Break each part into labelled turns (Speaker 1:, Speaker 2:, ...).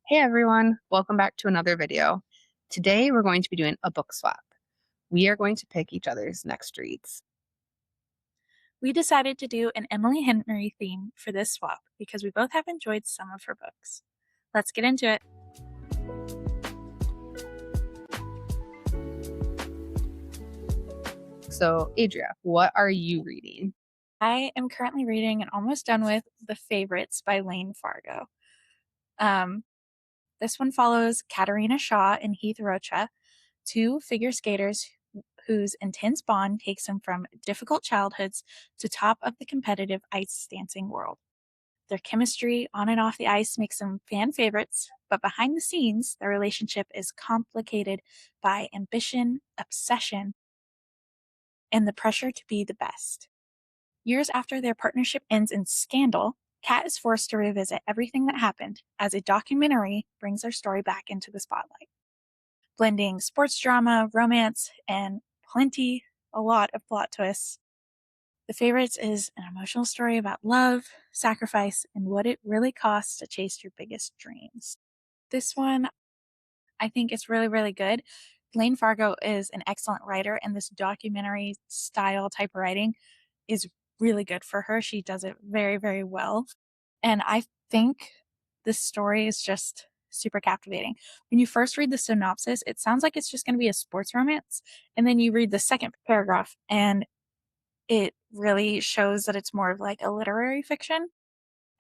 Speaker 1: Hey everyone, welcome back to another video. Today we're going to be doing a book swap. We are going to pick each other's next reads.
Speaker 2: We decided to do an Emily Henry theme for this swap because we both have enjoyed some of her books. Let's get into it.
Speaker 1: So, Adria, what are you reading?
Speaker 2: I am currently reading and almost done with The Favorites by Lane Fargo. Um, this one follows Katerina Shaw and Heath Rocha, two figure skaters whose intense bond takes them from difficult childhoods to top of the competitive ice dancing world. Their chemistry on and off the ice makes them fan favorites, but behind the scenes, their relationship is complicated by ambition, obsession, and the pressure to be the best. Years after their partnership ends in scandal, Kat is forced to revisit everything that happened as a documentary brings their story back into the spotlight, blending sports drama, romance, and a lot of plot twists. The Favorites is an emotional story about love, sacrifice, and what it really costs to chase your biggest dreams. This one, I think, is really, really good. Lane Fargo is an excellent writer, and this documentary style type writing is really good for her. She does it very, very well. And I think this story is just super captivating. When you first read the synopsis, it sounds like it's just going to be a sports romance. And then you read the second paragraph, and it really shows that it's more of like a literary fiction.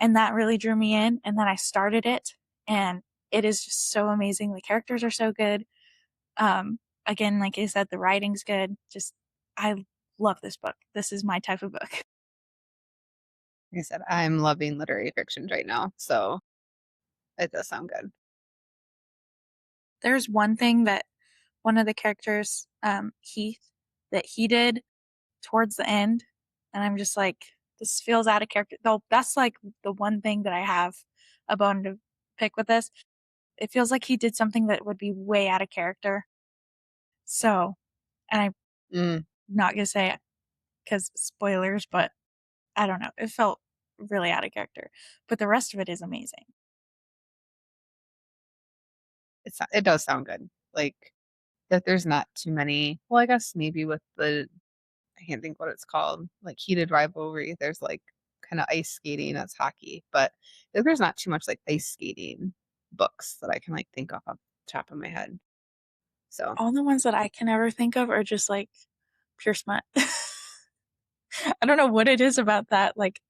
Speaker 2: And that really drew me in. And then I started it, and it is just so amazing. The characters are so good. Again, like I said, the writing's good. Just, I love this book. This is my type of book.
Speaker 1: Like I said, I'm loving literary fictions right now, so it does sound good.
Speaker 2: There's one thing that one of the characters, Heath, that he did towards the end, and I'm just like, this feels out of character. Though that's like the one thing that I have a bone to pick with this. It feels like he did something that would be way out of character. So, and I'm
Speaker 1: Mm,
Speaker 2: not gonna say it because spoilers, but I don't know. It felt really out of character, but the rest of it is amazing.
Speaker 1: it does sound good. Like that there's not too many, well, I guess maybe with I can't think what it's called, like heated rivalry, there's like kind of ice skating, that's hockey, but there's not too much like ice skating books that I can like think of off the top of my head. So
Speaker 2: All the ones that I can ever think of are just like pure smut. I don't know what it is about that like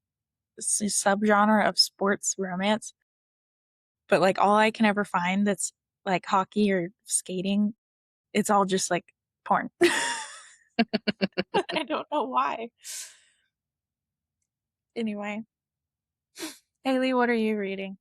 Speaker 2: subgenre of sports romance, but like all I can ever find that's like hockey or skating, it's all just like porn. I don't know why. Anyway, Haley, what are you reading?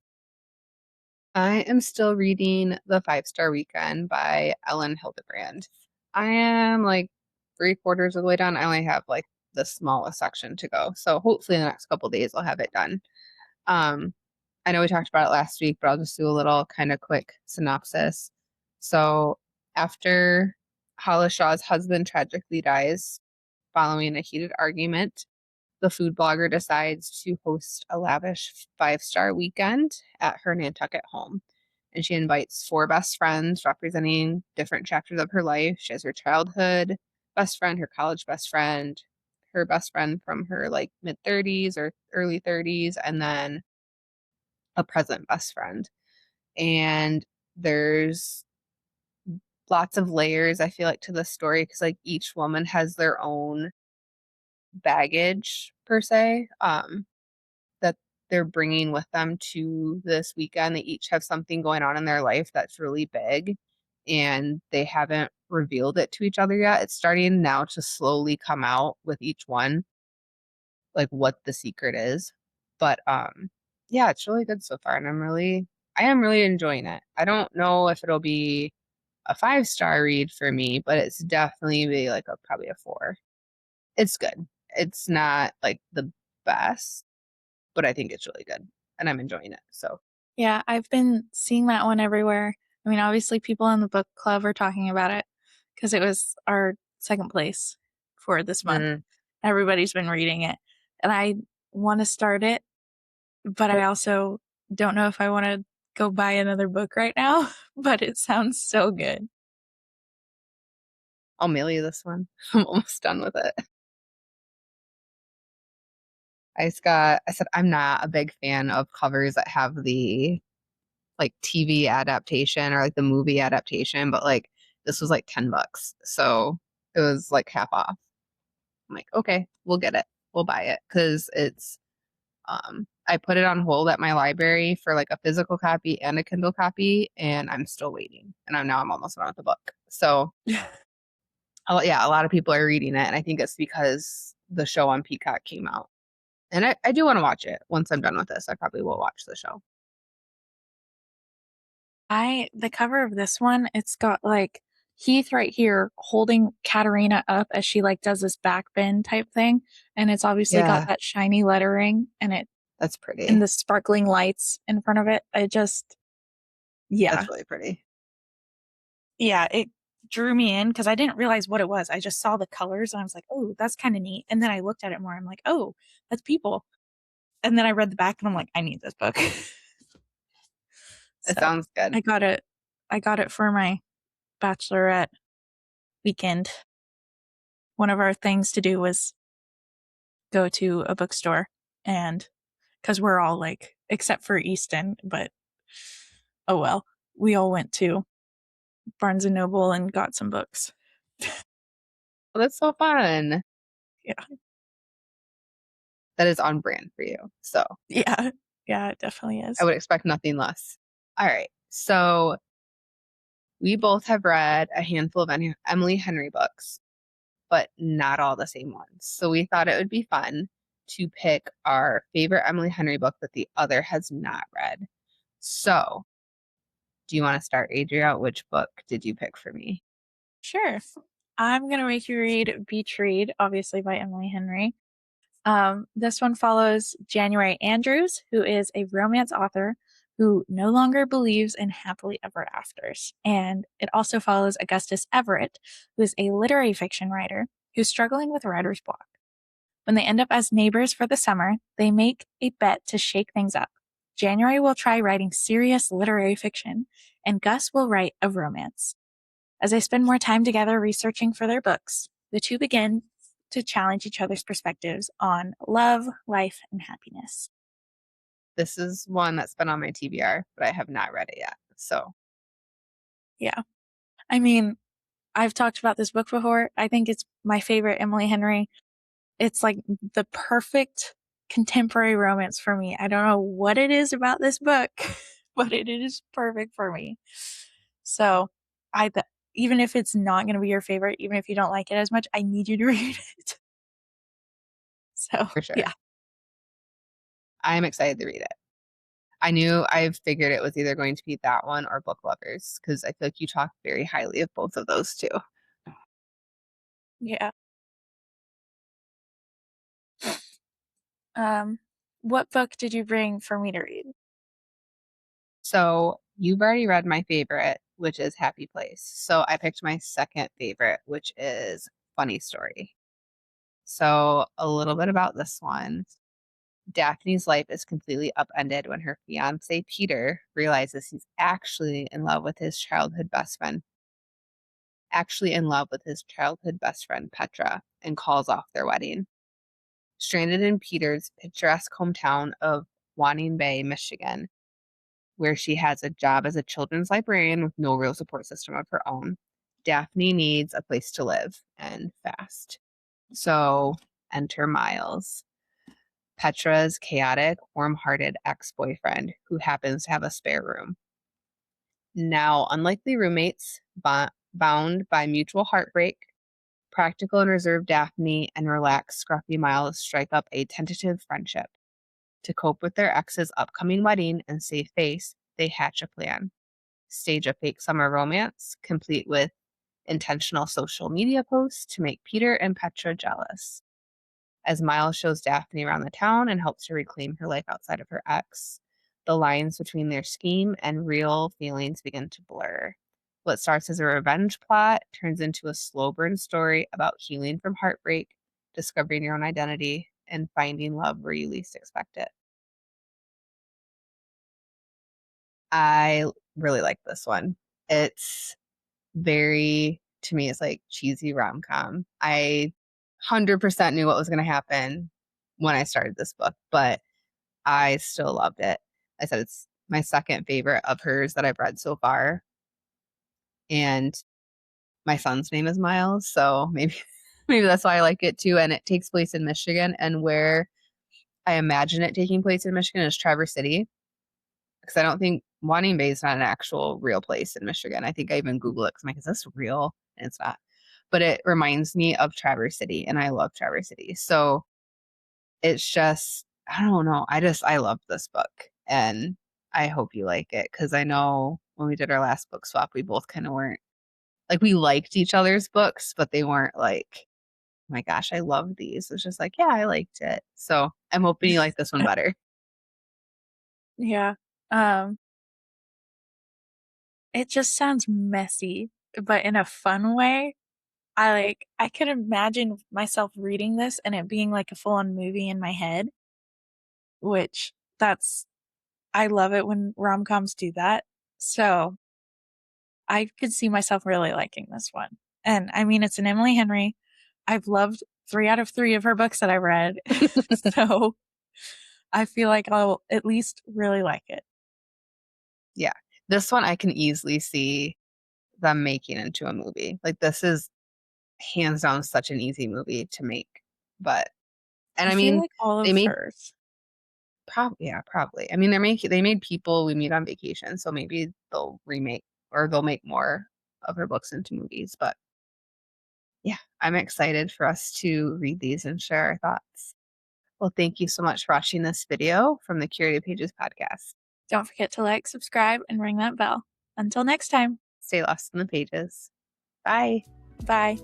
Speaker 1: I am still reading The Five-Star Weekend by Ellen Hildebrand. I am like three-quarters of the way done. I only have like the smallest section to go. So hopefully in the next couple days I'll have it done. Um, I know we talked about it last week, but I'll just do a little kind of quick synopsis. So after Hala Shaw's husband tragically dies following a heated argument, the food blogger decides to host a lavish five-star weekend at her Nantucket home. And she invites four best friends representing different chapters of her life. She has her childhood best friend, her college best friend, her best friend from her like mid 30s or early 30s, and then a present best friend. And there's lots of layers, I feel like, to the story because like each woman has their own baggage per se. That they're bringing with them to this weekend. They each have something going on in their life that's really big and they haven't revealed it to each other yet. It's starting now to slowly come out with each one, like what the secret is. But yeah, it's really good so far and I am really enjoying it. I don't know if it'll be a five-star read for me, but it's definitely be like a probably a four. It's good. It's not like the best, but I think it's really good and I'm enjoying it. So,
Speaker 2: Yeah, I've been seeing that one everywhere. I mean, obviously, people in the book club are talking about it because it was our second place for this month.
Speaker 1: mm,
Speaker 2: Everybody's been reading it. And I want to start it, but I also don't know if I want to go buy another book right now, but it sounds so good.
Speaker 1: I'll mail you this one. I'm almost done with it. I said I'm not a big fan of covers that have the like TV adaptation or like the movie adaptation, but like this was like $10. So it was like half off. I'm like, okay, we'll get it. We'll buy it because it's I put it on hold at my library for like a physical copy and a Kindle copy, and I'm still waiting. And I'm almost done with the book. So yeah, a lot of people are reading it, and I think it's because the show on Peacock came out. And I do want to watch it once I'm done with this. I probably will watch the show.
Speaker 2: The cover of this one, it's got like Heath right here holding Katerina up as she like does this back bend type thing, and it's obviously got
Speaker 1: Yeah,
Speaker 2: that shiny lettering
Speaker 1: that's
Speaker 2: and
Speaker 1: pretty.
Speaker 2: the sparkling lights in front of it. I just yeah.
Speaker 1: That's really pretty.
Speaker 2: Yeah, it drew me in because I didn't realize what it was. I just saw the colors and I was like, "Oh, that's kind of neat." And then I looked at it more. I'm like, "Oh, that's people." And then I read the back and I'm like, "I need this book."
Speaker 1: It
Speaker 2: So,
Speaker 1: sounds good.
Speaker 2: I got it. I got it for my bachelorette weekend. One of our things to do was go to a bookstore and because we're all like, except for Easton, but oh well, we all went to Barnes and Noble and got some books.
Speaker 1: Well, that's so fun.
Speaker 2: Yeah.
Speaker 1: That is on brand for you. So
Speaker 2: Yeah. Yeah, it definitely
Speaker 1: I
Speaker 2: is.
Speaker 1: would expect nothing less. All right. So we both have read a handful of Emily Henry books, but not all the same ones. So we thought it would be fun to pick our favorite Emily Henry book that the other has not read. So, do you want to start, Adria? Which book did you pick for me?
Speaker 2: Sure. I'm going to make you read Beach Read, obviously by Emily Henry. This one follows January Andrews, who is a romance author who no longer believes in happily ever afters. And it also follows Augustus Everett, who is a literary fiction writer who's struggling with writer's block. When they end up as neighbors for the summer, they make a bet to shake things up. January will try writing serious literary fiction, and Gus will write a romance. As they spend more time together researching for their books, the two begin to challenge each other's perspectives on love, life, and happiness.
Speaker 1: This is one that's been on my TBR, but I have not read it yet. So,
Speaker 2: Yeah. I mean, I've talked about this book before. I think it's my favorite Emily Henry. It's like the perfect contemporary romance for me. I don't know what it is about this book, but it is perfect for me. So, I th- even if it's not going to be your favorite, even if you don't like it as much, I need you to read it. So,
Speaker 1: for sure.
Speaker 2: yeah.
Speaker 1: I am excited to read it. I figured it was either going to be that one or Book Lovers because I feel like you talk very highly of both of those two.
Speaker 2: Yeah. Um, what book did you bring for me to read?
Speaker 1: So you've already read my favorite, which is Happy Place. So I picked my second favorite, which is Funny Story. So a little bit about this one. Daphne's life is completely upended when her fiance Peter realizes he's actually in love with his childhood best friend Petra, and calls off their wedding. Stranded in Peter's picturesque hometown of Wanning Bay, Michigan, where she has a job as a children's librarian with no real support system of her own, Daphne needs a place to live and fast. So enter Miles, Petra's chaotic, warm hearted ex boyfriend who happens to have a spare room. Now, unlikely roommates, bound by mutual heartbreak, practical and reserved Daphne and relaxed, scruffy Miles strike up a tentative friendship. To cope with their ex's upcoming wedding and save face, they hatch a plan. Stage a fake summer romance, complete with intentional social media posts to make Peter and Petra jealous. As Miles shows Daphne around the town and helps her reclaim her life outside of her ex, the lines between their scheme and real feelings begin to blur. What starts as a revenge plot turns into a slow burn story about healing from heartbreak, discovering your own identity, and finding love where you least expect it. I really like this one. It's very, to me, it's like cheesy rom-com. I 100% knew what was going to happen when I started this book, but I still loved it. I said it's my second favorite of hers that I've read so far. And my son's name is Miles, so maybe maybe that's why I like it too. And it takes place in Michigan, and where I imagine it taking place in Michigan is Traverse City, because I don't think Wanting Bay is not an actual real place in Michigan. I think I even Google it because I'm like, is this real? And it's not. But it reminds me of Traverse City, and I love Traverse City. So it's just, I don't know. I love this book, and I hope you like it because I know when we did our last book swap, we both kind of weren't like, we liked each other's books, but they weren't like, oh my gosh, I love these. It's just like, yeah, I liked it. So I'm hoping you like this one better.
Speaker 2: Yeah. Um, it just sounds messy, but in a fun way. I could imagine myself reading this and it being like a full-on movie in my head, which that's I love it when rom-coms do that. So I could see myself really liking this one. And I mean, it's an Emily Henry. I've loved 3 out of 3 of her books that I read. So I feel like I'll at least really like it.
Speaker 1: Yeah. This one I can easily see them making into a movie. Like, this is hands down such an easy movie to make. But, and
Speaker 2: I
Speaker 1: I
Speaker 2: feel
Speaker 1: mean,
Speaker 2: like all
Speaker 1: they
Speaker 2: of
Speaker 1: made
Speaker 2: hers.
Speaker 1: probably, yeah, probably. I mean, they made People We Meet on Vacation, so maybe they'll remake or they'll make more of her books into movies. But yeah, I'm excited for us to read these and share our thoughts. Well, thank you so much for watching this video from the Curated Pages podcast.
Speaker 2: Don't forget to like, subscribe, and ring that bell. Until next time,
Speaker 1: Stay lost in the pages. Bye.
Speaker 2: bye.